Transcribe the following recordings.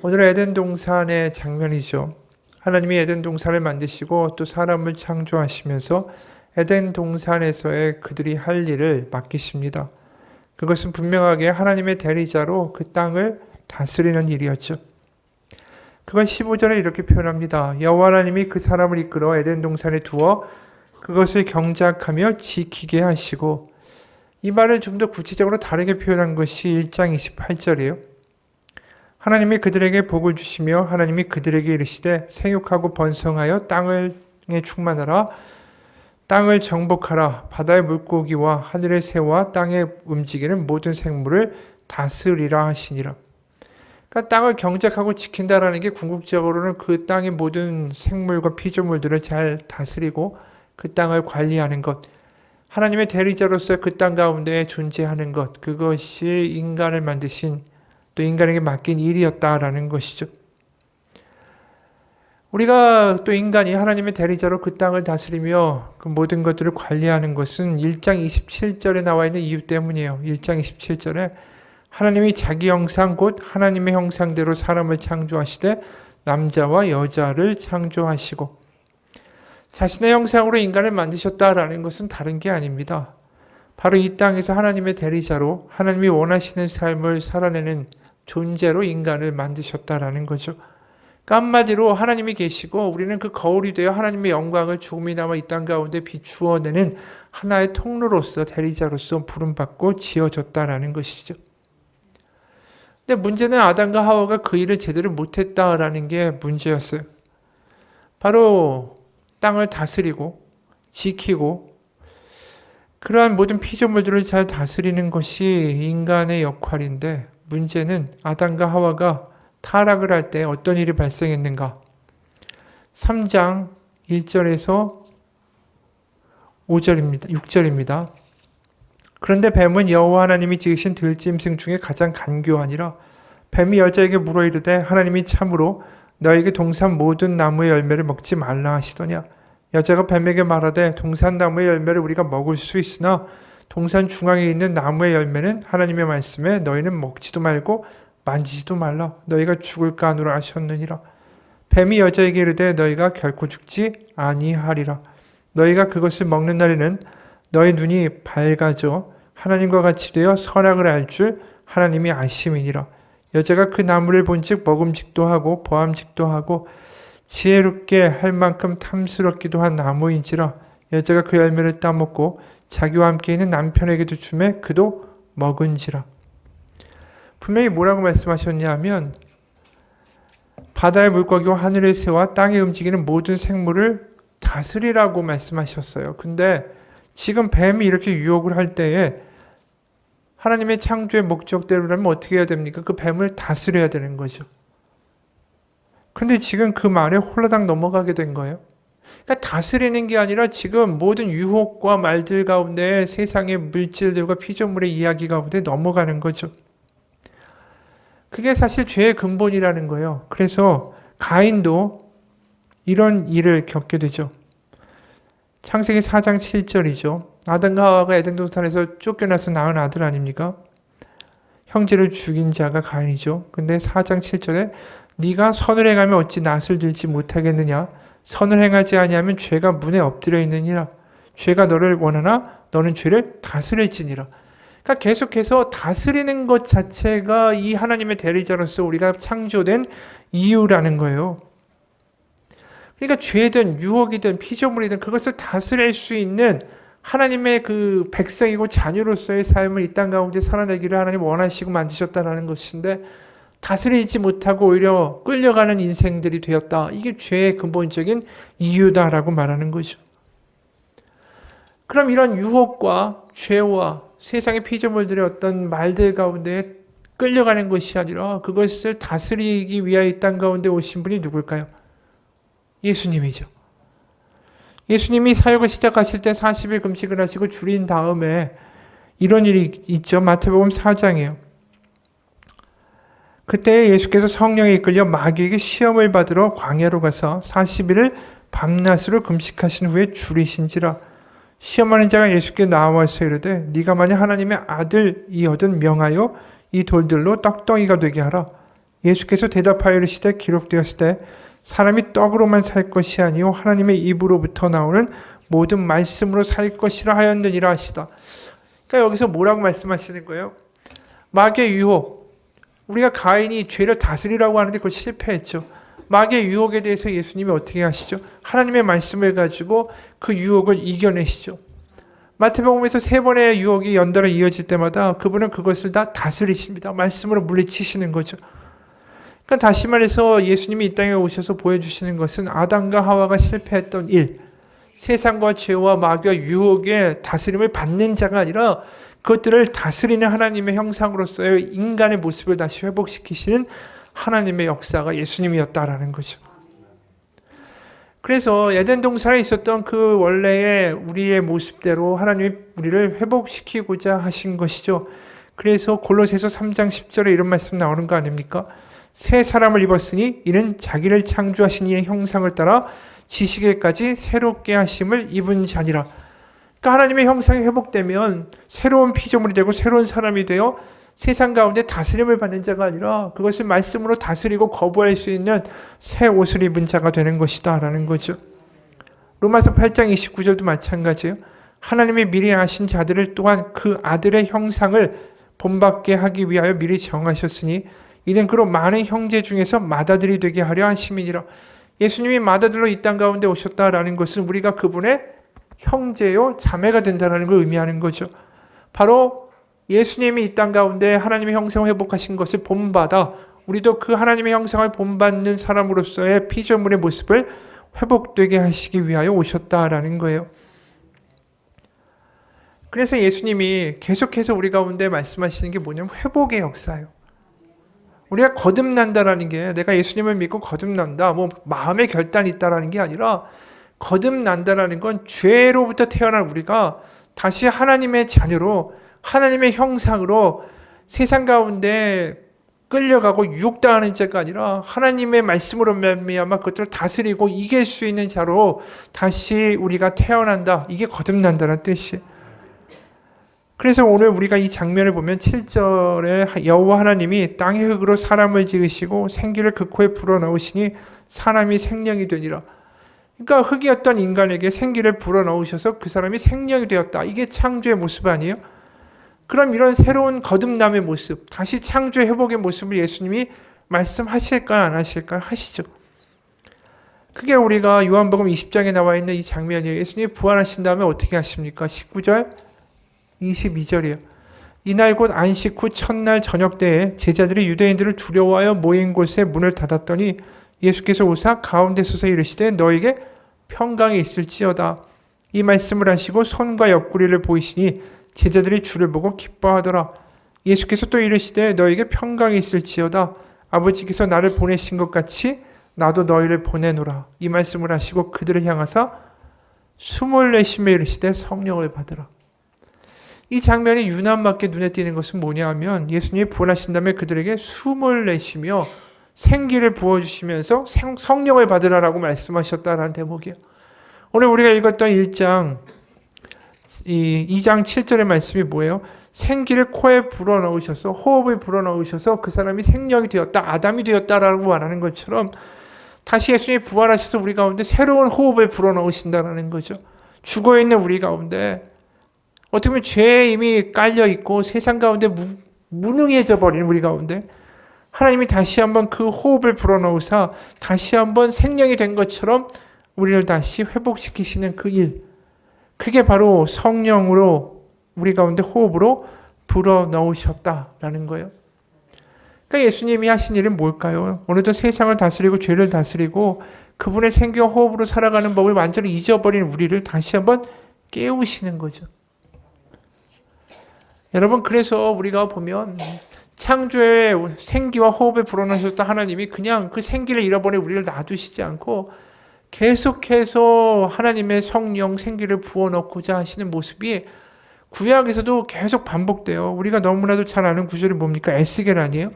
오늘은 에덴 동산의 장면이죠. 하나님이 에덴 동산을 만드시고 또 사람을 창조하시면서 에덴 동산에서의 그들이 할 일을 맡기십니다. 그것은 분명하게 하나님의 대리자로 그 땅을 다스리는 일이었죠. 그걸 15절에 이렇게 표현합니다. 여호와 하나님이 그 사람을 이끌어 에덴 동산에 두어 그것을 경작하며 지키게 하시고, 이 말을 좀 더 구체적으로 다르게 표현한 것이 1장 28절이에요. 하나님이 그들에게 복을 주시며 하나님이 그들에게 이르시되 생육하고 번성하여 땅에 충만하라, 땅을 정복하라, 바다의 물고기와 하늘의 새와 땅에 움직이는 모든 생물을 다스리라 하시니라. 그러니까 땅을 경작하고 지킨다라는 게 궁극적으로는 그 땅의 모든 생물과 피조물들을 잘 다스리고 그 땅을 관리하는 것, 하나님의 대리자로서 그 땅 가운데 존재하는 것, 그것이 인간을 만드신 또 인간에게 맡긴 일이었다라는 것이죠. 우리가 또 인간이 하나님의 대리자로 그 땅을 다스리며 그 모든 것들을 관리하는 것은 1장 27절에 나와 있는 이유 때문이에요. 1장 27절에 하나님이 자기 형상 곧 하나님의 형상대로 사람을 창조하시되 남자와 여자를 창조하시고, 자신의 형상으로 인간을 만드셨다라는 것은 다른 게 아닙니다. 바로 이 땅에서 하나님의 대리자로 하나님이 원하시는 삶을 살아내는 존재로 인간을 만드셨다라는 거죠. 그러니까 한마디로 하나님이 계시고 우리는 그 거울이 되어 하나님의 영광을 조금이나마 이 땅 가운데 비추어내는 하나의 통로로서 대리자로서 부름받고 지어졌다라는 것이죠. 근데 문제는 아담과 하와가 그 일을 제대로 못했다라는 게 문제였어요. 바로 땅을 다스리고 지키고 그러한 모든 피조물들을 잘 다스리는 것이 인간의 역할인데, 문제는 아담과 하와가 타락을 할 때 어떤 일이 발생했는가? 3장 1절에서 5절입니다. 6절입니다. 그런데 뱀은 여호와 하나님이 지으신 들짐승 중에 가장 간교하니라. 뱀이 여자에게 물어 이르되 하나님이 참으로 너에게 동산 모든 나무의 열매를 먹지 말라 하시더냐. 여자가 뱀에게 말하되 동산 나무의 열매를 우리가 먹을 수 있으나 동산 중앙에 있는 나무의 열매는 하나님의 말씀에 너희는 먹지도 말고 만지지도 말라, 너희가 죽을까 하노라 하셨느니라. 뱀이 여자에게 이르되 너희가 결코 죽지 아니하리라. 너희가 그것을 먹는 날에는 너희 눈이 밝아져 하나님과 같이 되어 선악을 알 줄 하나님이 아심이니라. 여자가 그 나무를 본즉 먹음직도 하고 보암직도 하고 지혜롭게 할 만큼 탐스럽기도 한 나무인지라. 여자가 그 열매를 따먹고 자기와 함께 있는 남편에게도 주매 그도 먹은지라. 분명히 뭐라고 말씀하셨냐면 바다의 물고기와 하늘의 새와 땅에 움직이는 모든 생물을 다스리라고 말씀하셨어요. 근데 지금 뱀이 이렇게 유혹을 할 때에 하나님의 창조의 목적대로라면 어떻게 해야 됩니까? 그 뱀을 다스려야 되는 거죠. 근데 지금 그 말에 홀라당 넘어가게 된 거예요. 그러니까 다스리는 게 아니라 지금 모든 유혹과 말들 가운데 세상의 물질들과 피조물의 이야기 가운데 넘어가는 거죠. 그게 사실 죄의 근본이라는 거예요. 그래서 가인도 이런 일을 겪게 되죠. 창세기 4장 7절이죠. 아담과 하와가 에덴 동산에서 쫓겨나서 낳은 아들 아닙니까? 형제를 죽인 자가 가인이죠. 근데 4장 7절에 네가 선을 행하면 어찌 낫을 들지 못하겠느냐? 선을 행하지 아니하면 죄가 문에 엎드려 있느니라. 죄가 너를 원하나 너는 죄를 다스릴지니라. 그러니까 계속해서 다스리는 것 자체가 이 하나님의 대리자로서 우리가 창조된 이유라는 거예요. 그러니까 죄든 유혹이든 피조물이든 그것을 다스릴 수 있는 하나님의 그 백성이고 자녀로서의 삶을 이 땅 가운데 살아내기를 하나님 원하시고 만드셨다는 것인데, 다스리지 못하고 오히려 끌려가는 인생들이 되었다. 이게 죄의 근본적인 이유다라고 말하는 거죠. 그럼 이런 유혹과 죄와 세상의 피조물들의 어떤 말들 가운데 끌려가는 것이 아니라 그것을 다스리기 위하여 이 땅 가운데 오신 분이 누굴까요? 예수님이죠. 예수님이 사역을 시작하실 때 40일 금식을 하시고 줄인 다음에 이런 일이 있죠. 마태복음 4장이에요. 그때 예수께서 성령에 이끌려 마귀에게 시험을 받으러 광야로 가서 40일을 밤낮으로 금식하신 후에 줄이신지라. 시험하는 자가 예수께 나와서 이르되 네가 만약 하나님의 아들이거든 명하여 이 돌들로 떡덩이가 되게 하라. 예수께서 대답하여 이르시되 기록되었을 때 사람이 떡으로만 살 것이 아니요 하나님의 입으로부터 나오는 모든 말씀으로 살 것이라 하였느니라 하시다. 그러니까 여기서 뭐라고 말씀하시는 거예요? 마귀의 유혹. 우리가 가인이 죄를 다스리라고 하는데 그걸 실패했죠. 마귀의 유혹에 대해서 예수님이 어떻게 하시죠? 하나님의 말씀을 가지고 그 유혹을 이겨내시죠. 마태복음에서 3번의 유혹이 연달아 이어질 때마다 그분은 그것을 다 다스리십니다. 말씀으로 물리치시는 거죠. 그러니까 다시 말해서 예수님이 이 땅에 오셔서 보여주시는 것은 아담과 하와가 실패했던 일, 세상과 죄와 마귀와 유혹의 다스림을 받는 자가 아니라 그것들을 다스리는 하나님의 형상으로서의 인간의 모습을 다시 회복시키시는 하나님의 역사가 예수님이었다라는 거죠. 그래서 에덴 동산에 있었던 그 원래의 우리의 모습대로 하나님이 우리를 회복시키고자 하신 것이죠. 그래서 골로새서 3장 10절에 이런 말씀 나오는 거 아닙니까? 새 사람을 입었으니 이는 자기를 창조하신 이의 형상을 따라 지식에까지 새롭게 하심을 입은 자니라. 그러니까 하나님의 형상이 회복되면 새로운 피조물이 되고 새로운 사람이 되어 세상 가운데 다스림을 받는 자가 아니라 그것을 말씀으로 다스리고 거부할 수 있는 새 옷을 입은 자가 되는 것이다 라는 거죠. 로마서 8장 29절도 마찬가지예요. 하나님이 미리 아신 자들을 또한 그 아들의 형상을 본받게 하기 위하여 미리 정하셨으니 이는 그로 많은 형제 중에서 맏아들이 되게 하려 하심이니라. 예수님이 맏아들로 이 땅 가운데 오셨다라는 것은 우리가 그분의 형제요 자매가 된다는 걸 의미하는 거죠. 바로 예수님이 이 땅 가운데 하나님의 형상을 회복하신 것을 본받아 우리도 그 하나님의 형상을 본받는 사람으로서의 피조물의 모습을 회복되게 하시기 위하여 오셨다라는 거예요. 그래서 예수님이 계속해서 우리 가운데 말씀하시는 게 뭐냐면 회복의 역사예요. 우리가 거듭난다라는 게 내가 예수님을 믿고 거듭난다, 뭐 마음의 결단이 있다라는 게 아니라 거듭난다라는 건 죄로부터 태어난 우리가 다시 하나님의 자녀로 하나님의 형상으로 세상 가운데 끌려가고 유혹당하는 자가 아니라 하나님의 말씀으로 말미암아 그것들을 다스리고 이길 수 있는 자로 다시 우리가 태어난다. 이게 거듭난다는 뜻이에요. 그래서 오늘 우리가 이 장면을 보면 7절에 여호와 하나님이 땅의 흙으로 사람을 지으시고 생기를 그 코에 불어넣으시니 사람이 생명이 되니라. 그러니까 흙이었던 인간에게 생기를 불어넣으셔서 그 사람이 생명이 되었다. 이게 창조의 모습 아니에요? 그럼 이런 새로운 거듭남의 모습, 다시 창조 회복의 모습을 예수님이 말씀하실까요? 안 하실까요? 하시죠. 그게 우리가 요한복음 20장에 나와 있는 이 장면이에요. 예수님이 부활하신 다음에 어떻게 하십니까? 19절, 22절이에요. 이날 곧 안식 후 첫날 저녁 때에 제자들이 유대인들을 두려워하여 모인 곳에 문을 닫았더니 예수께서 오사 가운데 서서 이르시되 너에게 평강이 있을지어다. 이 말씀을 하시고 손과 옆구리를 보이시니 제자들이 주를 보고 기뻐하더라. 예수께서 또 이르시되 너에게 평강이 있을지어다. 아버지께서 나를 보내신 것 같이 나도 너희를 보내노라. 이 말씀을 하시고 그들을 향하사 숨을 내쉬며 이르시되 성령을 받으라. 이 장면이 유난맞게 눈에 띄는 것은 뭐냐 하면 예수님이 부활하신 다음에 그들에게 숨을 내쉬며 생기를 부어주시면서 성령을 받으라라고 말씀하셨다라는 대목이에요. 오늘 우리가 읽었던 2장 7절의 말씀이 뭐예요? 생기를 코에 불어넣으셔서 호흡을 불어넣으셔서 그 사람이 생명이 되었다, 아담이 되었다라고 말하는 것처럼 다시 예수님이 부활하셔서 우리 가운데 새로운 호흡을 불어넣으신다는 거죠. 죽어있는 우리 가운데 어떻게 보면 죄에 이미 깔려있고 세상 가운데 무능해져 버린 우리 가운데 하나님이 다시 한번 그 호흡을 불어넣으사 다시 한번 생명이 된 것처럼 우리를 다시 회복시키시는 그 일, 그게 바로 성령으로 우리 가운데 호흡으로 불어넣으셨다라는 거예요. 그러니까 예수님이 하신 일은 뭘까요? 오늘도 세상을 다스리고 죄를 다스리고 그분의 생기와 호흡으로 살아가는 법을 완전히 잊어버린 우리를 다시 한번 깨우시는 거죠. 여러분, 그래서 우리가 보면 창조의 생기와 호흡에 불어넣으셨던 하나님이 그냥 그 생기를 잃어버린 우리를 놔두시지 않고 계속해서 하나님의 성령 생기를 부어넣고자 하시는 모습이 구약에서도 계속 반복돼요. 우리가 너무나도 잘 아는 구절이 뭡니까? 에스겔 아니에요?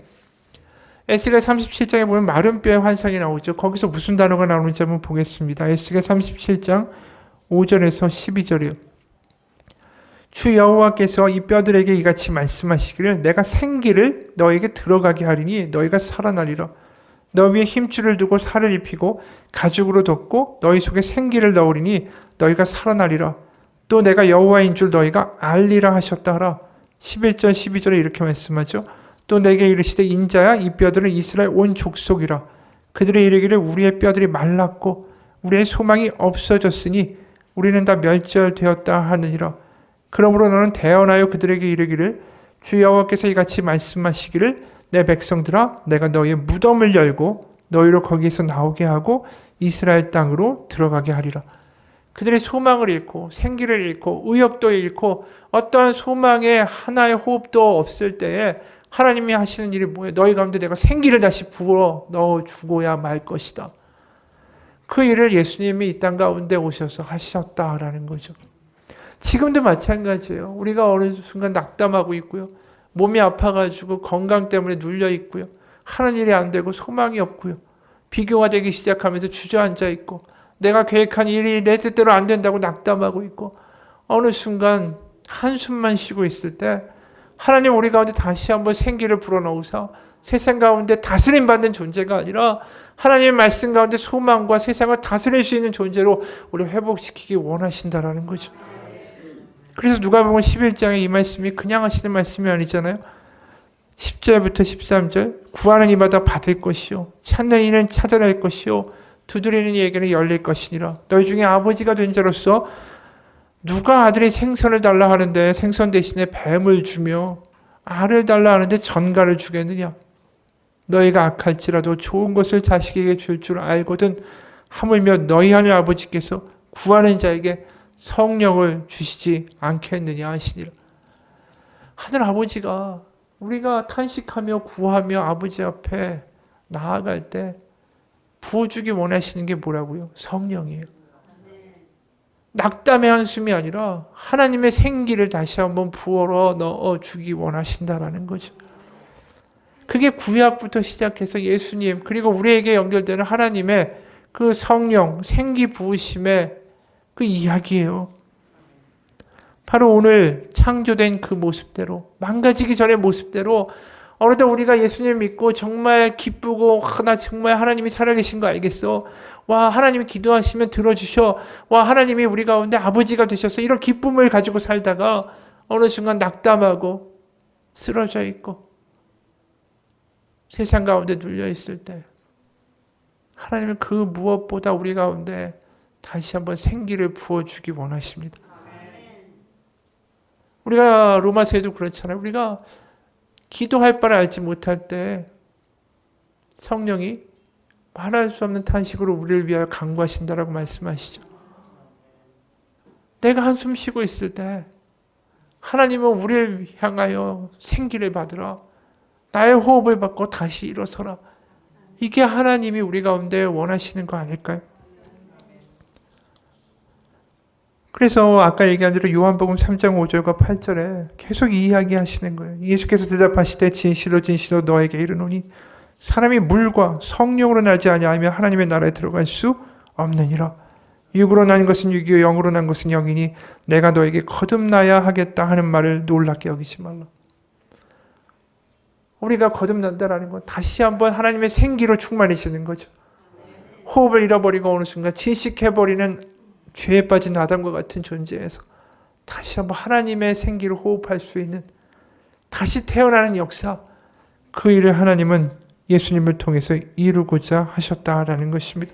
에스겔 37장에 보면 마른 뼈의 환상이 나오죠. 거기서 무슨 단어가 나오는지 한번 보겠습니다. 에스겔 37장 5절에서 12절이요. 주 여호와께서 이 뼈들에게 이같이 말씀하시기를 내가 생기를 너에게 들어가게 하리니 너희가 살아나리라. 너 위에 힘줄을 두고 살을 입히고 가죽으로 덮고 너희 속에 생기를 넣으리니 너희가 살아나리라. 또 내가 여호와인 줄 너희가 알리라 하셨다 하라. 11절 12절에 이렇게 말씀하죠. 또 내게 이르시되 인자야 이 뼈들은 이스라엘 온 족속이라. 그들이 이르기를 우리의 뼈들이 말랐고 우리의 소망이 없어졌으니 우리는 다 멸절되었다 하느니라. 그러므로 너는 대언하여 그들에게 이르기를 주 여호와께서 이같이 말씀하시기를 내 백성들아 내가 너희의 무덤을 열고 너희를 거기에서 나오게 하고 이스라엘 땅으로 들어가게 하리라. 그들의 소망을 잃고 생기를 잃고 의욕도 잃고 어떠한 소망의 하나의 호흡도 없을 때에 하나님이 하시는 일이 뭐예요? 너희 가운데 내가 생기를 다시 부어 넣어 주고야 말 것이다. 그 일을 예수님이 이 땅 가운데 오셔서 하셨다라는 거죠. 지금도 마찬가지예요. 우리가 어느 순간 낙담하고 있고요. 몸이 아파가지고 건강 때문에 눌려 있고요. 하는 일이 안 되고 소망이 없고요. 비교가 되기 시작하면서 주저앉아 있고 내가 계획한 일이 내 뜻대로 안 된다고 낙담하고 있고 어느 순간 한숨만 쉬고 있을 때 하나님 우리 가운데 다시 한번 생기를 불어넣으사 세상 가운데 다스림 받는 존재가 아니라 하나님의 말씀 가운데 소망과 세상을 다스릴 수 있는 존재로 우리 회복시키기 원하신다라는 거죠. 그래서 누가복음 11장에 이 말씀이 그냥 하시는 말씀이 아니잖아요. 10절부터 13절 구하는 이마다 받을 것이요 찾는 이는 찾아낼 것이요 두드리는 이에게는 열릴 것이니라. 너희 중에 아버지가 된 자로서 누가 아들이 생선을 달라 하는데 생선 대신에 뱀을 주며 알을 달라 하는데 전갈을 주겠느냐. 너희가 악할지라도 좋은 것을 자식에게 줄 줄 알거든 하물며 너희 하늘 아버지께서 구하는 자에게 성령을 주시지 않겠느냐 하시니라. 하늘 아버지가 우리가 탄식하며 구하며 아버지 앞에 나아갈 때 부어주기 원하시는 게 뭐라고요? 성령이에요. 낙담의 한숨이 아니라 하나님의 생기를 다시 한번 부어 넣어주기 원하신다라는 거죠. 그게 구약부터 시작해서 예수님 그리고 우리에게 연결되는 하나님의 그 성령 생기 부으심의 그 이야기예요. 바로 오늘 창조된 그 모습대로 망가지기 전의 모습대로 어느덧 우리가 예수님 믿고 정말 기쁘고 나 정말 하나님이 살아계신 거 알겠어. 와 하나님이 기도하시면 들어주셔. 와 하나님이 우리 가운데 아버지가 되셔서 이런 기쁨을 가지고 살다가 어느 순간 낙담하고 쓰러져 있고 세상 가운데 눌려 있을 때 하나님은 그 무엇보다 우리 가운데 다시 한번 생기를 부어주기 원하십니다. 우리가 로마서에도 그렇잖아요. 우리가 기도할 바를 알지 못할 때 성령이 말할 수 없는 탄식으로 우리를 위하여 간구하신다라고 말씀하시죠. 내가 한숨 쉬고 있을 때 하나님은 우리를 향하여 생기를 받으라. 나의 호흡을 받고 다시 일어서라. 이게 하나님이 우리 가운데 원하시는 거 아닐까요? 그래서 아까 얘기한 대로 요한복음 3장 5절과 8절에 계속 이 이야기 하시는 거예요. 예수께서 대답하시되 진실로 진실로 너에게 이르노니 사람이 물과 성령으로 나지 아니하면 하나님의 나라에 들어갈 수 없느니라. 육으로 난 것은 육이요 영으로 난 것은 영이니 내가 너에게 거듭나야 하겠다 하는 말을 놀랍게 여기지 말라. 우리가 거듭난다라는 건 다시 한번 하나님의 생기로 충만해지는 거죠. 호흡을 잃어버리고 어느 순간 질식해버리는 죄에 빠진 아담과 같은 존재에서 다시 한번 하나님의 생기를 호흡할 수 있는 다시 태어나는 역사, 그 일을 하나님은 예수님을 통해서 이루고자 하셨다라는 것입니다.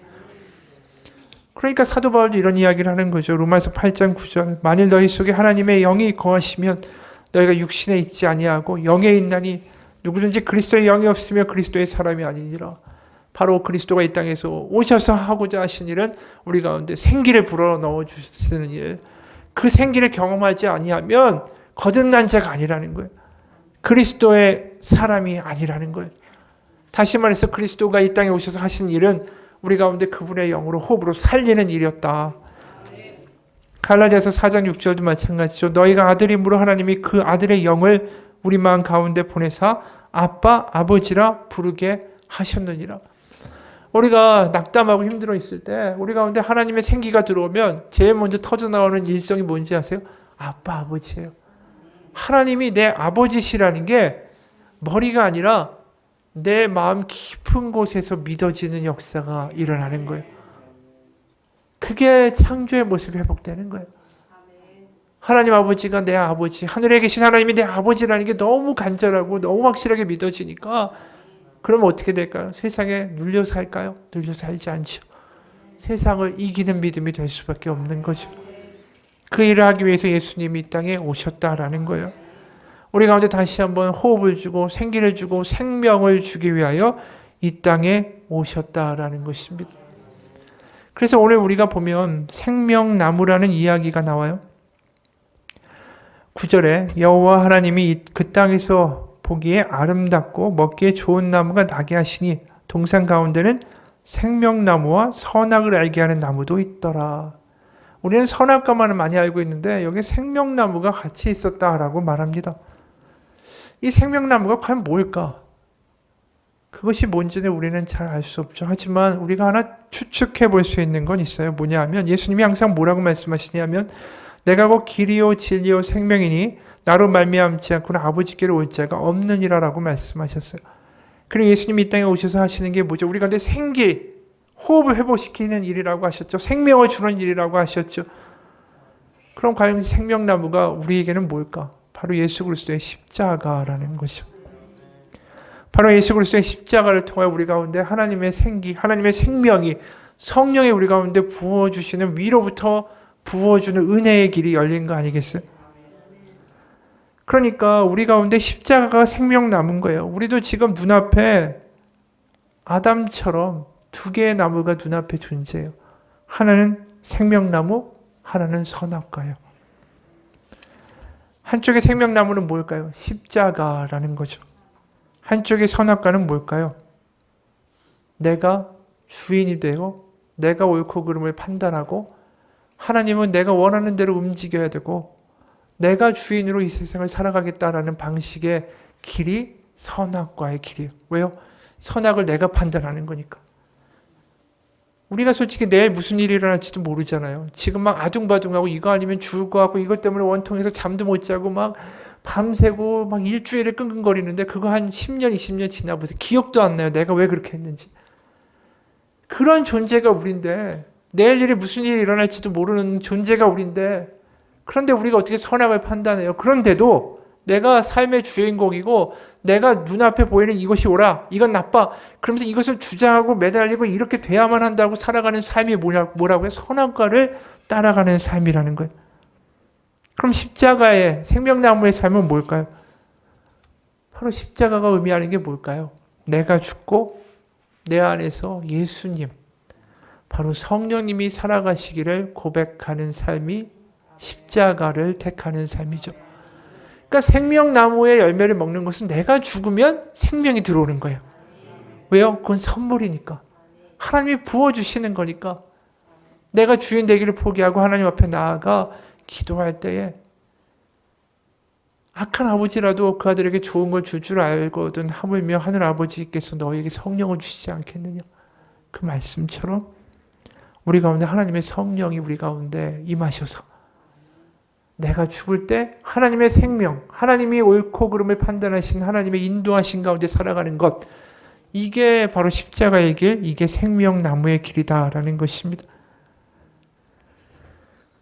그러니까 사도 바울도 이런 이야기를 하는 거죠. 로마서 8장 9절 만일 너희 속에 하나님의 영이 거하시면 너희가 육신에 있지 아니하고 영에 있나니 누구든지 그리스도의 영이 없으면 그리스도의 사람이 아니니라. 바로 그리스도가 이 땅에서 오셔서 하고자 하신 일은 우리 가운데 생기를 불어넣어 주시는 일. 그 생기를 경험하지 아니하면 거듭난 자가 아니라는 거예요. 그리스도의 사람이 아니라는 거예요. 다시 말해서 그리스도가 이 땅에 오셔서 하신 일은 우리 가운데 그분의 영으로 호흡으로 살리는 일이었다. 갈라디아서 4장 6절도 마찬가지죠. 너희가 아들임으로 하나님이 그 아들의 영을 우리 마음 가운데 보내사 아빠, 아버지라 부르게 하셨느니라. 우리가 낙담하고 힘들어 있을 때 우리 가운데 하나님의 생기가 들어오면 제일 먼저 터져나오는 일성이 뭔지 아세요? 아빠, 아버지예요. 하나님이 내 아버지시라는 게 머리가 아니라 내 마음 깊은 곳에서 믿어지는 역사가 일어나는 거예요. 그게 창조의 모습이 회복되는 거예요. 하나님 아버지가 내 아버지, 하늘에 계신 하나님이 내 아버지라는 게 너무 간절하고 너무 확실하게 믿어지니까 그러면 어떻게 될까요? 세상에 눌려 살까요? 눌려 살지 않죠. 세상을 이기는 믿음이 될 수밖에 없는 거죠. 그 일을 하기 위해서 예수님이 이 땅에 오셨다라는 거예요. 우리 가운데 다시 한번 호흡을 주고 생기를 주고 생명을 주기 위하여 이 땅에 오셨다라는 것입니다. 그래서 오늘 우리가 보면 생명나무라는 이야기가 나와요. 9절에 여호와 하나님이 그 땅에서 보기에 아름답고 먹기에 좋은 나무가 나게 하시니 동산 가운데는 생명나무와 선악을 알게 하는 나무도 있더라. 우리는 선악과만은 많이 알고 있는데 여기 생명나무가 같이 있었다라고 말합니다. 이 생명나무가 과연 뭘까? 그것이 뭔지는 우리는 잘 알 수 없죠. 하지만 우리가 하나 추측해 볼 수 있는 건 있어요. 뭐냐 하면 예수님이 항상 뭐라고 말씀하시냐면 내가 곧 길이요 진리요 생명이니 나로 말미암지 않고는 아버지께로 올 자가 없느니라라고 말씀하셨어요. 그리고 예수님이 이 땅에 오셔서 하시는 게 뭐죠? 우리 가운데 생기, 호흡을 회복시키는 일이라고 하셨죠. 생명을 주는 일이라고 하셨죠. 그럼 과연 생명나무가 우리에게는 뭘까? 바로 예수 그리스도의 십자가라는 것이죠. 바로 예수 그리스도의 십자가를 통해 우리 가운데 하나님의 생기, 하나님의 생명이 성령이 우리 가운데 부어주시는 위로부터 부어주는 은혜의 길이 열린 거 아니겠어요? 그러니까 우리 가운데 십자가가 생명나무인 거예요. 우리도 지금 눈앞에 아담처럼 두 개의 나무가 눈앞에 존재해요. 하나는 생명나무, 하나는 선악과예요. 한쪽의 생명나무는 뭘까요? 십자가라는 거죠. 한쪽의 선악과는 뭘까요? 내가 주인이 되고 내가 옳고 그름을 판단하고 하나님은 내가 원하는 대로 움직여야 되고 내가 주인으로 이 세상을 살아가겠다라는 방식의 길이 선악과의 길이에요. 왜요? 선악을 내가 판단하는 거니까. 우리가 솔직히 내일 무슨 일이 일어날지도 모르잖아요. 지금 막 아둥바둥하고 이거 아니면 죽을 것 같고 이것 때문에 원통해서 잠도 못 자고 막 밤새고 막 일주일을 끙끙거리는데 그거 한 10년, 20년 지나보세요. 기억도 안 나요. 내가 왜 그렇게 했는지. 그런 존재가 우린데 내일 일에 무슨 일이 일어날지도 모르는 존재가 우린데 그런데 우리가 어떻게 선악을 판단해요? 그런데도 내가 삶의 주인공이고 내가 눈앞에 보이는 이것이 옳아, 이건 나빠. 그러면서 이것을 주장하고 매달리고 이렇게 돼야만 한다고 살아가는 삶이 뭐라고요? 선악과를 따라가는 삶이라는 거예요. 그럼 십자가의 생명나무의 삶은 뭘까요? 바로 십자가가 의미하는 게 뭘까요? 내가 죽고 내 안에서 예수님, 바로 성령님이 살아가시기를 고백하는 삶이 십자가를 택하는 삶이죠. 그러니까 생명나무의 열매를 먹는 것은 내가 죽으면 생명이 들어오는 거예요. 왜요? 그건 선물이니까. 하나님이 부어주시는 거니까. 내가 주인 되기를 포기하고 하나님 앞에 나아가 기도할 때에 악한 아버지라도 그 아들에게 좋은 걸 줄 줄 알거든 하물며 하늘 아버지께서 너에게 성령을 주시지 않겠느냐. 그 말씀처럼 우리 가운데 하나님의 성령이 우리 가운데 임하셔서 내가 죽을 때 하나님의 생명, 하나님이 옳고 그름을 판단하신 하나님의 인도하신 가운데 살아가는 것, 이게 바로 십자가의 길, 이게 생명나무의 길이다라는 것입니다.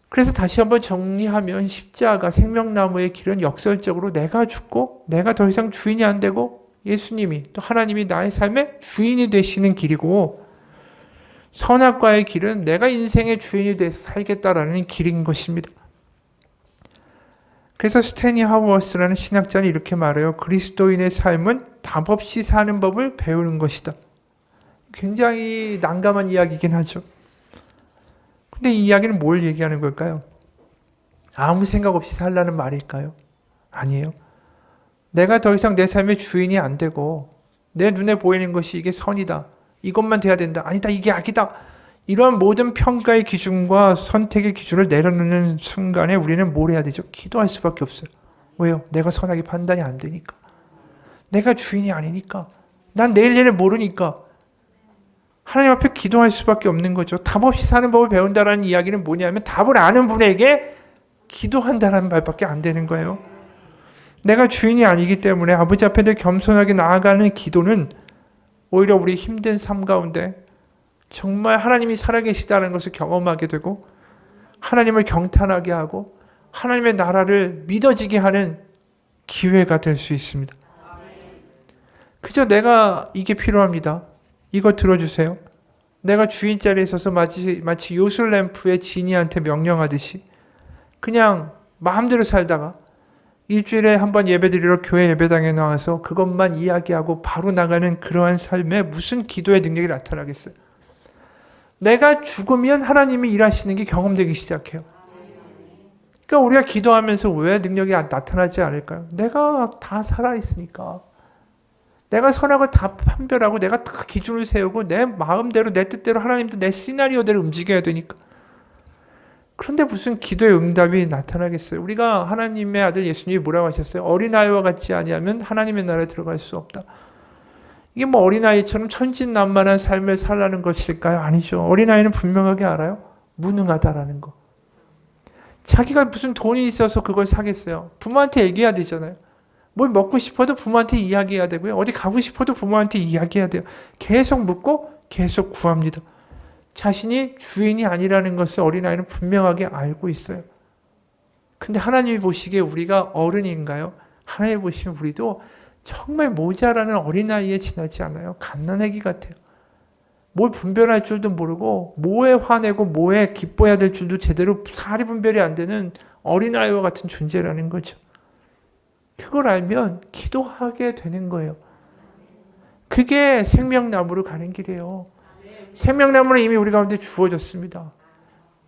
그래서 다시 한번 정리하면 십자가, 생명나무의 길은 역설적으로 내가 죽고 내가 더 이상 주인이 안 되고 예수님이 또 하나님이 나의 삶의 주인이 되시는 길이고 선악과의 길은 내가 인생의 주인이 돼서 살겠다라는 길인 것입니다. 그래서 스탠리 하워스라는 신학자는 이렇게 말해요. 그리스도인의 삶은 답 없이 사는 법을 배우는 것이다. 굉장히 난감한 이야기이긴 하죠. 근데 이 이야기는 뭘 얘기하는 걸까요? 아무 생각 없이 살라는 말일까요? 아니에요. 내가 더 이상 내 삶의 주인이 안 되고 내 눈에 보이는 것이 이게 선이다. 이것만 돼야 된다. 아니다. 이게 악이다. 이런 모든 평가의 기준과 선택의 기준을 내려놓는 순간에 우리는 뭘 해야 되죠? 기도할 수밖에 없어요. 왜요? 내가 선악의 판단이 안 되니까. 내가 주인이 아니니까. 난 내일 일을 모르니까. 하나님 앞에 기도할 수밖에 없는 거죠. 답 없이 사는 법을 배운다라는 이야기는 뭐냐면 답을 아는 분에게 기도한다라는 말밖에 안 되는 거예요. 내가 주인이 아니기 때문에 아버지 앞에 늘 겸손하게 나아가는 기도는 오히려 우리 힘든 삶 가운데 정말 하나님이 살아계시다는 것을 경험하게 되고 하나님을 경탄하게 하고 하나님의 나라를 믿어지게 하는 기회가 될 수 있습니다. 그저 내가 이게 필요합니다. 이거 들어주세요. 내가 주인 자리에 있어서 마치 요술램프의 지니한테 명령하듯이 그냥 마음대로 살다가 일주일에 한 번 예배드리러 교회 예배당에 나와서 그것만 이야기하고 바로 나가는 그러한 삶에 무슨 기도의 능력이 나타나겠어요? 내가 죽으면 하나님이 일하시는 게 경험되기 시작해요. 그러니까 우리가 기도하면서 왜 능력이 나타나지 않을까요? 내가 다 살아있으니까. 내가 선악을 다 판별하고 내가 다 기준을 세우고 내 마음대로 내 뜻대로 하나님도 내 시나리오대로 움직여야 되니까. 그런데 무슨 기도의 응답이 나타나겠어요? 우리가 하나님의 아들 예수님이 뭐라고 하셨어요? 어린아이와 같지 아니하면 하나님의 나라에 들어갈 수 없다. 이게 뭐 어린아이처럼 천진난만한 삶을 살라는 것일까요? 아니죠. 어린아이는 분명하게 알아요. 무능하다라는 거. 자기가 무슨 돈이 있어서 그걸 사겠어요. 부모한테 얘기해야 되잖아요. 뭘 먹고 싶어도 부모한테 이야기해야 되고요. 어디 가고 싶어도 부모한테 이야기해야 돼요. 계속 묻고 계속 구합니다. 자신이 주인이 아니라는 것을 어린아이는 분명하게 알고 있어요. 근데 하나님이 보시기에 우리가 어른인가요? 하나님이 보시면 우리도 정말 모자라는 어린아이에 지나지 않아요. 갓난아기 같아요. 뭘 분별할 줄도 모르고 뭐에 화내고 뭐에 기뻐해야 될 줄도 제대로 사리 분별이 안 되는 어린아이와 같은 존재라는 거죠. 그걸 알면 기도하게 되는 거예요. 그게 생명나무로 가는 길이에요. 생명나무는 이미 우리 가운데 주어졌습니다.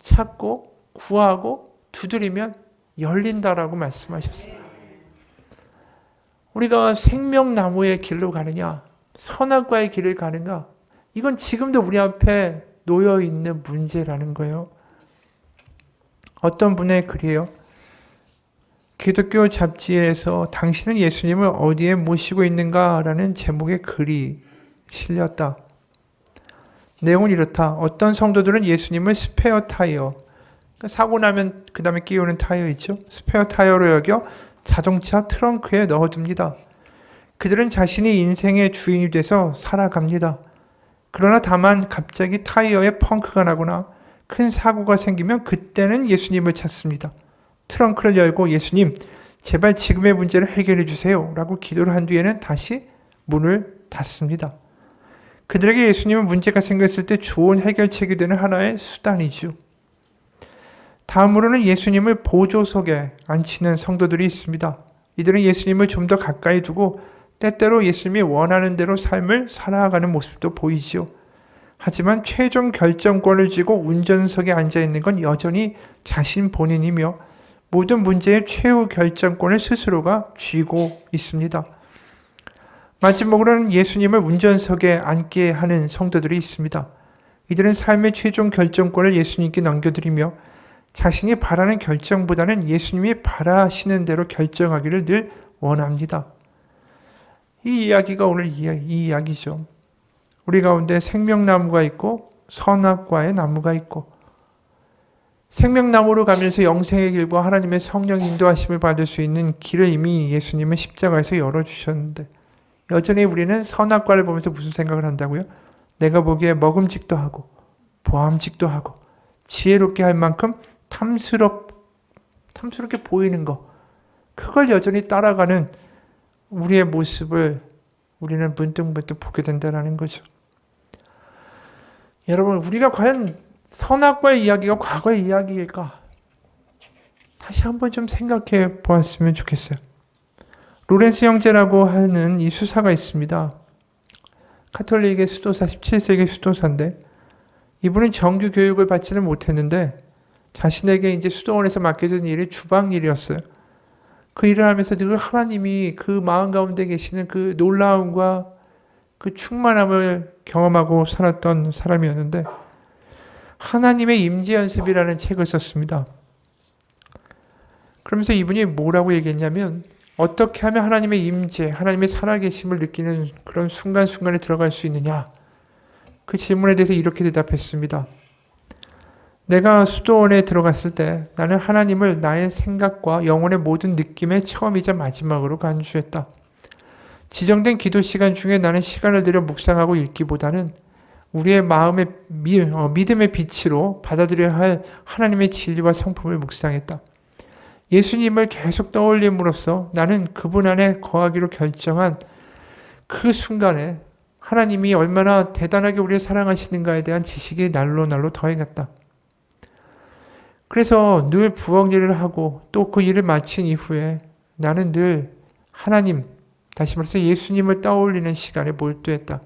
찾고 구하고 두드리면 열린다라고 말씀하셨어요. 우리가 생명나무의 길로 가느냐 선악과의 길을 가는가 이건 지금도 우리 앞에 놓여있는 문제라는 거예요. 어떤 분의 글이에요. 기독교 잡지에서 당신은 예수님을 어디에 모시고 있는가라는 제목의 글이 실렸다. 내용은 이렇다. 어떤 성도들은 예수님을 스페어 타이어, 그러니까 사고 나면 그 다음에 끼우는 타이어 있죠. 스페어 타이어로 여겨 자동차 트렁크에 넣어둡니다. 그들은 자신이 인생의 주인이 돼서 살아갑니다. 그러나 다만 갑자기 타이어에 펑크가 나거나 큰 사고가 생기면 그때는 예수님을 찾습니다. 트렁크를 열고 예수님, 제발 지금의 문제를 해결해 주세요 라고 기도를 한 뒤에는 다시 문을 닫습니다. 그들에게 예수님은 문제가 생겼을 때 좋은 해결책이 되는 하나의 수단이죠. 다음으로는 예수님을 보조석에 앉히는 성도들이 있습니다. 이들은 예수님을 좀 더 가까이 두고 때때로 예수님이 원하는 대로 삶을 살아가는 모습도 보이지요. 하지만 최종 결정권을 쥐고 운전석에 앉아있는 건 여전히 자신 본인이며 모든 문제의 최후 결정권을 스스로가 쥐고 있습니다. 마지막으로는 예수님을 운전석에 앉게 하는 성도들이 있습니다. 이들은 삶의 최종 결정권을 예수님께 넘겨드리며 자신이 바라는 결정보다는 예수님이 바라시는 대로 결정하기를 늘 원합니다. 이 이야기가 오늘 이 이야기죠. 우리 가운데 생명나무가 있고 선악과의 나무가 있고 생명나무로 가면서 영생의 길과 하나님의 성령 인도하심을 받을 수 있는 길을 이미 예수님은 십자가에서 열어주셨는데 여전히 우리는 선악과를 보면서 무슨 생각을 한다고요? 내가 보기에 먹음직도 하고 보암직도 하고 지혜롭게 할 만큼 탐스럽게 보이는 거 그걸 여전히 따라가는 우리의 모습을 우리는 문득문득 보게 된다는 거죠. 여러분 우리가 과연 선악과의 이야기가 과거의 이야기일까? 다시 한번 좀 생각해 보았으면 좋겠어요. 로렌스 형제라고 하는 이 수사가 있습니다. 카톨릭의 수도사, 17세기 수도사인데 이분은 정규 교육을 받지는 못했는데 자신에게 이제 수도원에서 맡겨진 일이 주방 일이었어요. 그 일을 하면서 늘 하나님이 그 마음 가운데 계시는 그 놀라움과 그 충만함을 경험하고 살았던 사람이었는데 하나님의 임재 연습이라는 책을 썼습니다. 그러면서 이분이 뭐라고 얘기했냐면 어떻게 하면 하나님의 임재, 하나님의 살아계심을 느끼는 그런 순간순간에 들어갈 수 있느냐? 그 질문에 대해서 이렇게 대답했습니다. 내가 수도원에 들어갔을 때 나는 하나님을 나의 생각과 영혼의 모든 느낌의 처음이자 마지막으로 간주했다. 지정된 기도 시간 중에 나는 시간을 들여 묵상하고 읽기보다는 우리의 마음의 믿음의 빛으로 받아들여야 할 하나님의 진리와 성품을 묵상했다. 예수님을 계속 떠올림으로써 나는 그분 안에 거하기로 결정한 그 순간에 하나님이 얼마나 대단하게 우리를 사랑하시는가에 대한 지식이 날로 더해갔다. 그래서 늘 부엌 일을 하고 또 그 일을 마친 이후에 나는 늘 하나님, 다시 말해서 예수님을 떠올리는 시간에 몰두했다.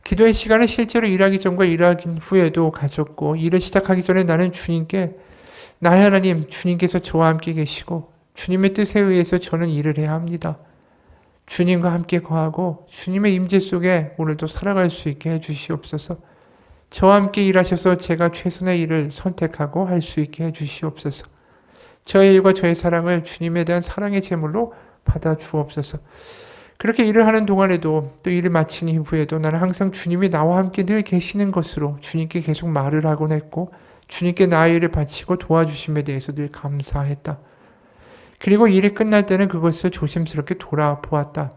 기도의 시간은 실제로 일하기 전과 일하기 후에도 가졌고 일을 시작하기 전에 나는 주님께 나의 하나님, 주님께서 저와 함께 계시고 주님의 뜻에 의해서 저는 일을 해야 합니다. 주님과 함께 거하고 주님의 임재 속에 오늘도 살아갈 수 있게 해주시옵소서. 저와 함께 일하셔서 제가 최선의 일을 선택하고 할 수 있게 해주시옵소서. 저의 일과 저의 사랑을 주님에 대한 사랑의 제물로 받아 주옵소서. 그렇게 일을 하는 동안에도 또 일을 마친 이후에도 나는 항상 주님이 나와 함께 늘 계시는 것으로 주님께 계속 말을 하곤 했고 주님께 나의 일을 바치고 도와주심에 대해서 늘 감사했다. 그리고 일이 끝날 때는 그것을 조심스럽게 돌아보았다.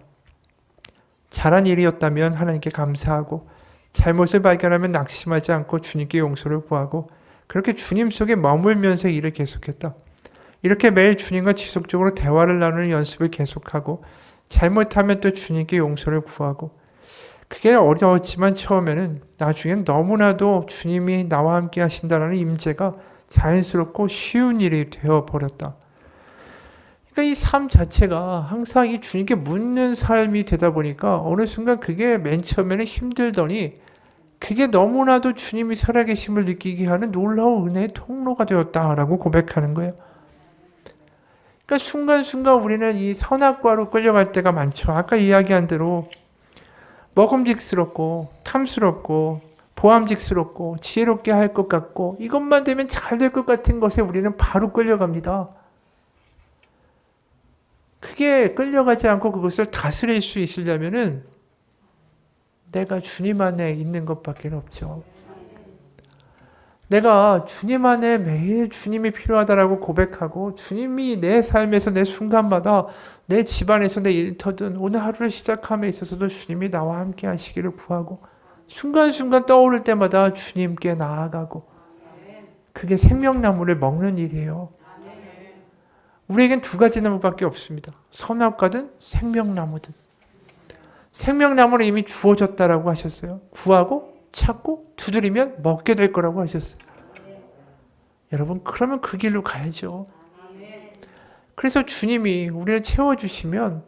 잘한 일이었다면 하나님께 감사하고 잘못을 발견하면 낙심하지 않고 주님께 용서를 구하고 그렇게 주님 속에 머물면서 일을 계속했다. 이렇게 매일 주님과 지속적으로 대화를 나누는 연습을 계속하고 잘못하면 또 주님께 용서를 구하고 그게 어려웠지만 처음에는 나중엔 너무나도 주님이 나와 함께 하신다는 임재가 자연스럽고 쉬운 일이 되어버렸다. 그러니까 이 삶 자체가 항상 이 주님께 묻는 삶이 되다 보니까 어느 순간 그게 맨 처음에는 힘들더니 그게 너무나도 주님이 살아계심을 느끼게 하는 놀라운 은혜의 통로가 되었다라고 고백하는 거예요. 그러니까 순간순간 우리는 이 선악과로 끌려갈 때가 많죠. 아까 이야기한 대로 먹음직스럽고 탐스럽고 보암직스럽고 지혜롭게 할 것 같고 이것만 되면 잘 될 것 같은 것에 우리는 바로 끌려갑니다. 그게 끌려가지 않고 그것을 다스릴 수 있으려면은 내가 주님 안에 있는 것밖에 없죠. 내가 주님 안에 매일 주님이 필요하다라고 고백하고 주님이 내 삶에서 내 순간마다 내 집안에서 내 일터든 오늘 하루를 시작함에 있어서도 주님이 나와 함께 하시기를 구하고 순간순간 떠오를 때마다 주님께 나아가고 그게 생명나무를 먹는 일이에요. 우리에겐 두 가지 나무밖에 없습니다. 선악과든 생명나무든. 생명나무는 이미 주어졌다라고 하셨어요. 구하고 찾고 두드리면 먹게 될 거라고 하셨어요. 여러분 그러면 그 길로 가야죠. 그래서 주님이 우리를 채워주시면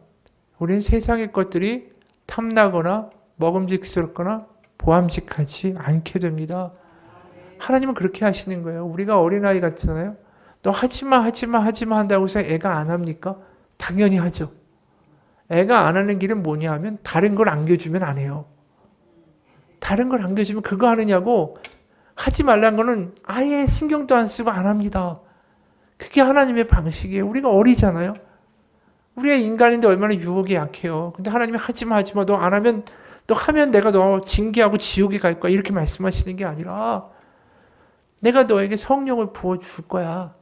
우리는 세상의 것들이 탐나거나 먹음직스럽거나 보암직하지 않게 됩니다. 하나님은 그렇게 하시는 거예요. 우리가 어린아이 같잖아요. 너 하지마 한다고 해서 애가 안 합니까? 당연히 하죠. 애가 안 하는 길은 뭐냐 하면 다른 걸 안겨주면 안 해요. 다른 걸 안겨주면 그거 하느냐고 하지 말라는 거는 아예 신경도 안 쓰고 안 합니다. 그게 하나님의 방식이에요. 우리가 어리잖아요. 우리가 인간인데 얼마나 유혹이 약해요. 근데 하나님이 하지마 너 안 하면 너 하면 내가 너 징계하고 지옥에 갈 거야 이렇게 말씀하시는 게 아니라 내가 너에게 성령을 부어줄 거야.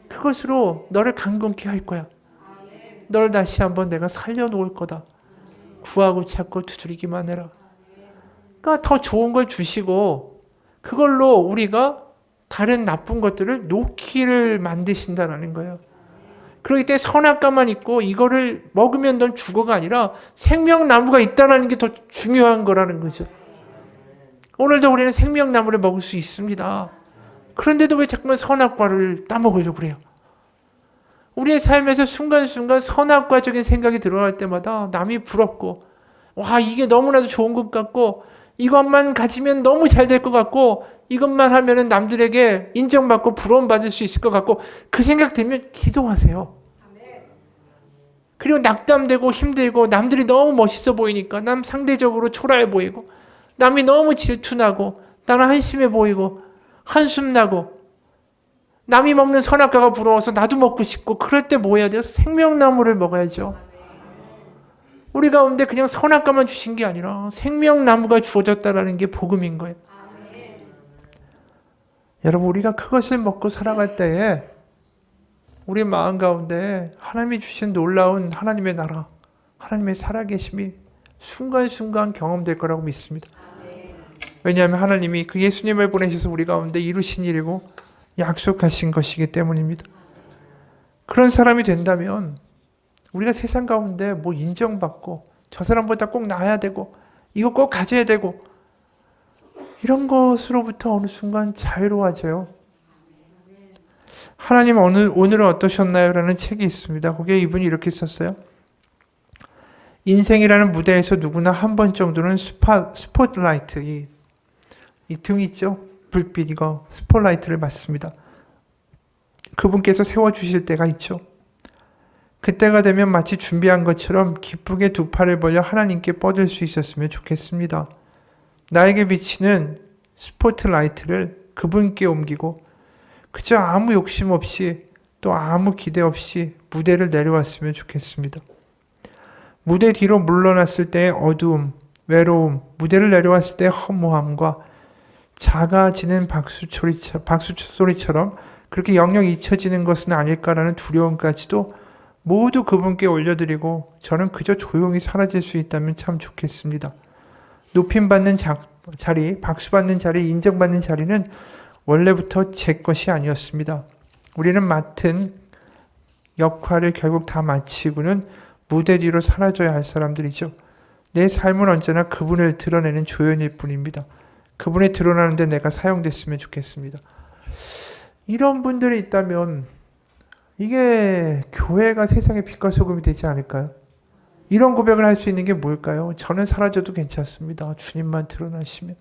그것으로 너를 강건케 할 거야. 너를 다시 한번 내가 살려놓을 거다. 구하고 찾고 두드리기만 해라. 그러니까 더 좋은 걸 주시고 그걸로 우리가 다른 나쁜 것들을 놓기를 만드신다는 거예요. 그렇기 때문에 선악과만 있고 이거를 먹으면 넌 죽어가 아니라 생명나무가 있다는 게 더 중요한 거라는 거죠. 오늘도 우리는 생명나무를 먹을 수 있습니다. 그런데도 왜 자꾸만 선악과를 따먹으려고 그래요? 우리의 삶에서 순간순간 선악과적인 생각이 들어갈 때마다 남이 부럽고 와 이게 너무나도 좋은 것 같고 이것만 가지면 너무 잘 될 것 같고 이것만 하면은 남들에게 인정받고 부러움받을 수 있을 것 같고 그 생각 들면 기도하세요. 그리고 낙담되고 힘들고 남들이 너무 멋있어 보이니까 남 상대적으로 초라해 보이고 남이 너무 질투나고 나는 한심해 보이고 한숨나고 남이 먹는 선악과가 부러워서 나도 먹고 싶고 그럴 때 뭐 해야 돼요? 생명나무를 먹어야죠. 우리 가운데 그냥 선악과만 주신 게 아니라 생명나무가 주어졌다는 게 복음인 거예요. 여러분, 우리가 그것을 먹고 살아갈 때에 우리 마음 가운데 하나님이 주신 놀라운 하나님의 나라, 하나님의 살아계심이 순간순간 경험될 거라고 믿습니다. 왜냐하면 하나님이 그 예수님을 보내셔서 우리 가운데 이루신 일이고 약속하신 것이기 때문입니다. 그런 사람이 된다면 우리가 세상 가운데 뭐 인정받고 저 사람보다 꼭 나아야 되고 이거 꼭 가져야 되고 이런 것으로부터 어느 순간 자유로워져요. 하나님 오늘은 어떠셨나요? 라는 책이 있습니다. 거기에 이분이 이렇게 썼어요. 인생이라는 무대에서 누구나 한 번 정도는 스포트라이트, 이 등 있죠? 불빛, 이거 스포트라이트를 받습니다. 그분께서 세워주실 때가 있죠. 그때가 되면 마치 준비한 것처럼 기쁘게 두 팔을 벌려 하나님께 뻗을 수 있었으면 좋겠습니다. 나에게 비치는 스포트라이트를 그분께 옮기고 그저 아무 욕심 없이 또 아무 기대 없이 무대를 내려왔으면 좋겠습니다. 무대 뒤로 물러났을 때의 어두움, 외로움, 무대를 내려왔을 때의 허무함과 작아지는 박수 소리처럼 그렇게 영영 잊혀지는 것은 아닐까라는 두려움까지도 모두 그분께 올려드리고 저는 그저 조용히 사라질 수 있다면 참 좋겠습니다. 높임받는 자리, 박수받는 자리, 인정받는 자리는 원래부터 제 것이 아니었습니다. 우리는 맡은 역할을 결국 다 마치고는 무대 뒤로 사라져야 할 사람들이죠. 내 삶은 언제나 그분을 드러내는 조연일 뿐입니다. 그분이 드러나는데 내가 사용됐으면 좋겠습니다. 이런 분들이 있다면 이게 교회가 세상의 빛과 소금이 되지 않을까요? 이런 고백을 할 수 있는 게 뭘까요? 저는 사라져도 괜찮습니다. 주님만 드러나시면.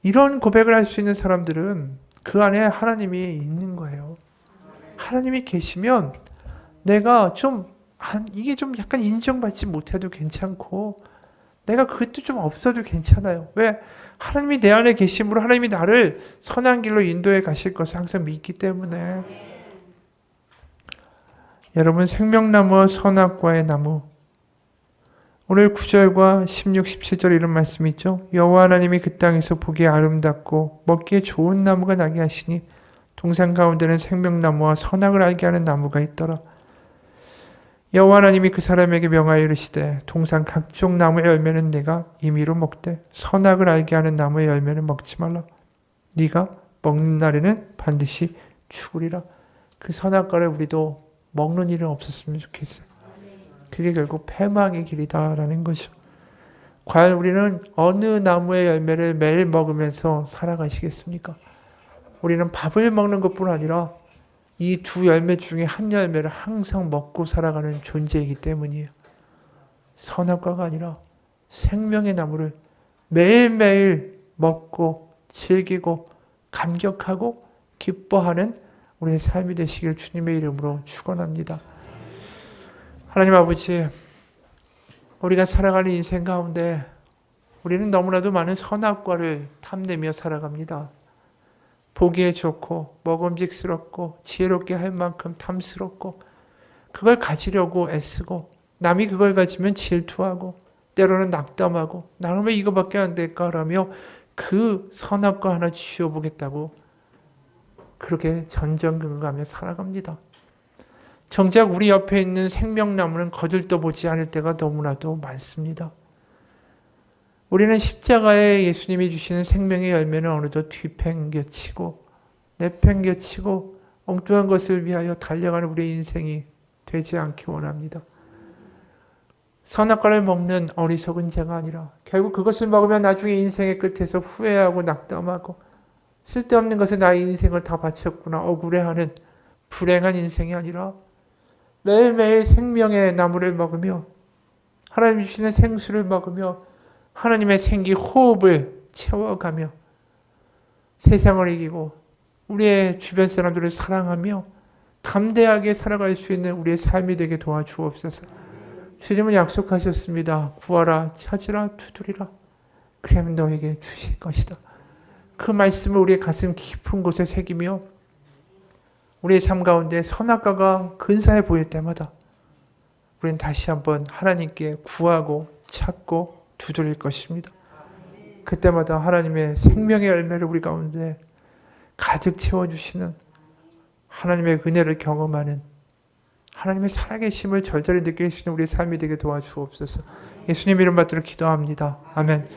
이런 고백을 할 수 있는 사람들은 그 안에 하나님이 있는 거예요. 하나님이 계시면 내가 이게 좀 약간 인정받지 못해도 괜찮고 내가 그것도 좀 없어도 괜찮아요. 왜? 하나님이 내 안에 계심으로 하나님이 나를 선한 길로 인도해 가실 것을 항상 믿기 때문에. 여러분, 생명나무와 선악과의 나무, 오늘 9절과 16, 17절 이런 말씀이 있죠. 여호와 하나님이 그 땅에서 보기에 아름답고 먹기에 좋은 나무가 나게 하시니 동산 가운데는 생명나무와 선악을 알게 하는 나무가 있더라. 여호와 하나님이 그 사람에게 명하여 이르시되 동산 각종 나무의 열매는 네가 임의로 먹되 선악을 알게 하는 나무의 열매는 먹지 말라. 네가 먹는 날에는 반드시 죽으리라. 그 선악과를 우리도 먹는 일은 없었으면 좋겠어요. 그게 결국 패망의 길이다라는 거죠. 과연 우리는 어느 나무의 열매를 매일 먹으면서 살아가시겠습니까? 우리는 밥을 먹는 것뿐 아니라 이 두 열매 중에 한 열매를 항상 먹고 살아가는 존재이기 때문이에요. 선악과가 아니라 생명의 나무를 매일매일 먹고 즐기고 감격하고 기뻐하는 우리의 삶이 되시길 주님의 이름으로 축원합니다. 하나님 아버지, 우리가 살아가는 인생 가운데 우리는 너무나도 많은 선악과를 탐내며 살아갑니다. 보기에 좋고 먹음직스럽고 지혜롭게 할 만큼 탐스럽고 그걸 가지려고 애쓰고 남이 그걸 가지면 질투하고 때로는 낙담하고 나는 왜 이거밖에 안 될까라며 그 선악과 하나 쥐어보겠다고 그렇게 전전긍긍하며 살아갑니다. 정작 우리 옆에 있는 생명나무는 거들떠보지 않을 때가 너무나도 많습니다. 우리는 십자가에 예수님이 주시는 생명의 열매는 어느덧 뒤팽겨치고 내팽겨치고 엉뚱한 것을 위하여 달려가는 우리의 인생이 되지 않기 원합니다. 선악과를 먹는 어리석은 자가 아니라 결국 그것을 먹으면 나중에 인생의 끝에서 후회하고 낙담하고 쓸데없는 것에 나의 인생을 다 바쳤구나 억울해하는 불행한 인생이 아니라 매일매일 생명의 나무를 먹으며 하나님 주시는 생수를 먹으며 하나님의 생기 호흡을 채워가며 세상을 이기고 우리의 주변 사람들을 사랑하며 담대하게 살아갈 수 있는 우리의 삶이 되게 도와주옵소서. 주님은 약속하셨습니다. 구하라, 찾으라, 두드리라. 그러면 너에게 주실 것이다. 그 말씀을 우리의 가슴 깊은 곳에 새기며 우리의 삶 가운데 선악과가 근사해 보일 때마다 우리는 다시 한번 하나님께 구하고 찾고 두드릴 것입니다. 그 그때마다 하나님의 생명의 열매를 우리 가운데 가득 채워주시는 하나님의 은혜를 경험하는 하나님의 살아계심을 절절히 느낄 수 있는 우리 삶이 되게 도와주옵소서. 예수님 이름 받들어 기도합니다. 아멘.